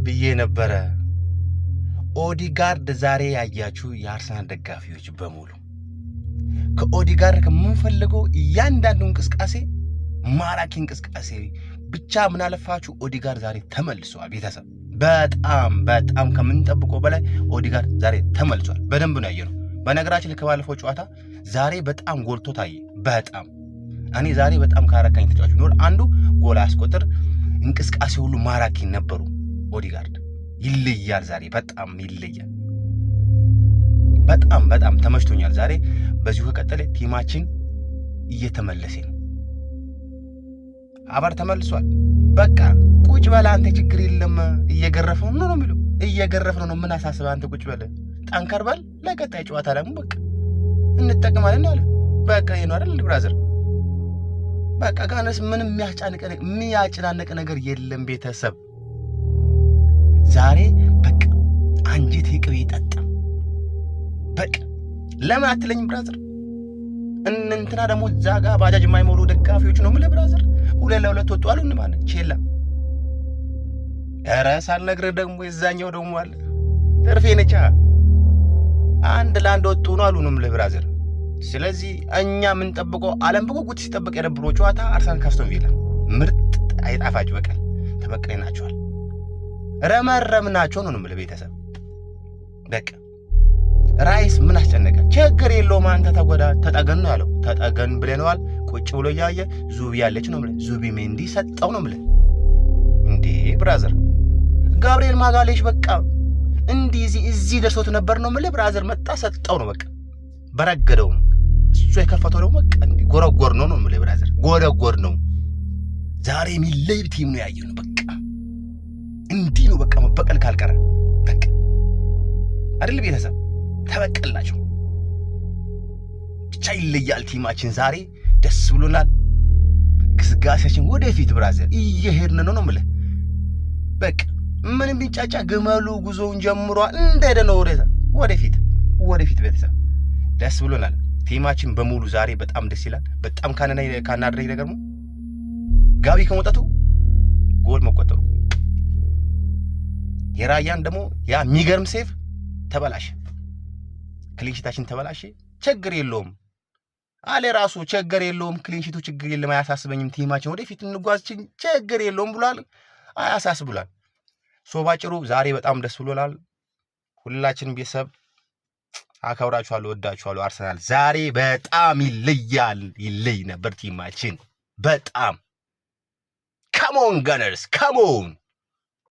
ብዬ ነበረ ኦዲጋርድ ዛሬ ያያችሁ የአርሰናል ደጋፊዎች በሙሉ ከኦዲጋርድ ከምንፈልገው እያንዳንዱ እንቅስቃሴ ማራኪ እንቅስቃሴ ብቻ ምን አለፋችሁ ኦዲጋርድ ዛሬ ተመልሷል። ቤተሰብ በጣም ከምንጠብቀው በላይ ኦዲጋርድ ዛሬ ተመልሷል። በደንብ ነው ያየነው። በነገራችን ላይ ከባለፈው ጨዋታ ዛሬ በጣም ጎልቶ ታየ። እኔ ዛሬ በጣም ካረካኝ ተጫዋች ቢኖር አንዱ ጎል አስቆጥር እንቅስቃሴ ሁሉ ማራኪ ነበሩ። ኦዲጋርድ ይለያል። ዛሬ በጣም ይለያል። በጣም ተመችቶኛል። ዛሬ በዚሁ ከቀጠለ ቲማችን እየተመለሰ ነው። አባር ተመልሷል። በቃ ቁጭ በል አንተ ችግር የለም እየገረፈው ነው የሚለው እየገረፈው ነው። ምን አሳስበህ አንተ ቁጭ በል ጠንከር በል ለቀጣይ ጨዋታ ደግሞ በቃ እንጠቀማለን አለ። በቃ ይሄ ነው አይደል ብራዘር? በቃ ጋነስ ምንም የሚያጨናነቅ ነገር የለም። ቤተሰብ ዛሬ በቃ አንጀት ይቅር ይጠጣ። በቃ ለምን አትለኝም ብራዘር? እንትና ደግሞ ዛጋ ባጃጅ የማይሞሉ ደጋፊዎች ነው ማለት ብራዘር 2-2 ወጡ አሉ ማለት ቼላ ራስ አልነግርህ ደግሞ የዛኛው ደግሞ አለ ተርፌ ነቻ 1-1 ወጡ ነው አሉ ነው ማለት ብራዘር። ስለዚህ እኛ ምን ጠብቀው ዓለም በጉጉት ሲጠብቅ የነበረው ጨዋታ አርሰናል ካስቶን ቪላ ምርጥ አይጣፋጭ በቀል ተበቀለናቸዋል። ረመረምናቸው ነው ማለት ቤተሰብ። በቃ ራይስ ምን አስጨነቀ? ችግር የለውም አንተ ተጠገን ነው ያለው። ተጠገን ብለናል። ቁጭ ብሎ ያየ ዙቢ ያለች ነው ማለት ዙቢ ሜንዲ ሰጠው ነው ማለት እንዴ ብራዘር። ጋብሪኤል ማጋሌሽ በቃ እዚህ ደርሶት ነበር ነው ማለት ብራዘር። መጣ ሰጠው ነው በቃ በረገደው ነው እሱ የከፈተው ደግሞ በቃ ጎረጎር ነው ማለት ብራዘር። ጎረጎር ነው ዛሬ የሚለይ ቲም ነው ያየው ነው በቃ እንዲህ ነው በቃ መበቀል ካልቀረ በቃ አይደል ቤተሰብ ተበቀልናቸው ብቻ ይለያል ቲማችን። ዛሬ ደስ ብሎናል። ግስጋሴያችን ወደፊት ብራዘር እየሄድን ነው ማለት በቃ ምንም ቢጫጫ ግመሉ ጉዞውን ጀምሯል። እንደሄደ ነው ወደፊት ቤተሰብ ደስ ብሎናል። ቲማችን በሙሉ ዛሬ በጣም ደስ ይላል። በጣም ካናደረኝ ነገር ነው ጋቢ ከመውጣቱ ጎል መቆጠሩ የራያን ደግሞ ያ የሚገርም ሴፍ ተበላሽ ክሊንሺታችን ተበላሽ። ችግር የለውም አለ ራሱ ችግር የለውም ክሊንሺቱ ችግር የለም አያሳስበኝም። ቲማችን ወደፊት እንጓዝ ችግር የለውም ብሏል። አያሳስብሏል። ባጭሩ ዛሬ በጣም ደስ ብሎናል። ሁላችንም ቤተሰብ አከብራችኋለሁ፣ ወዳችኋለሁ። አርሰናል ዛሬ በጣም ይለይ ነበር ቲማችን በጣም ካሞን ጋነርስ ካሞን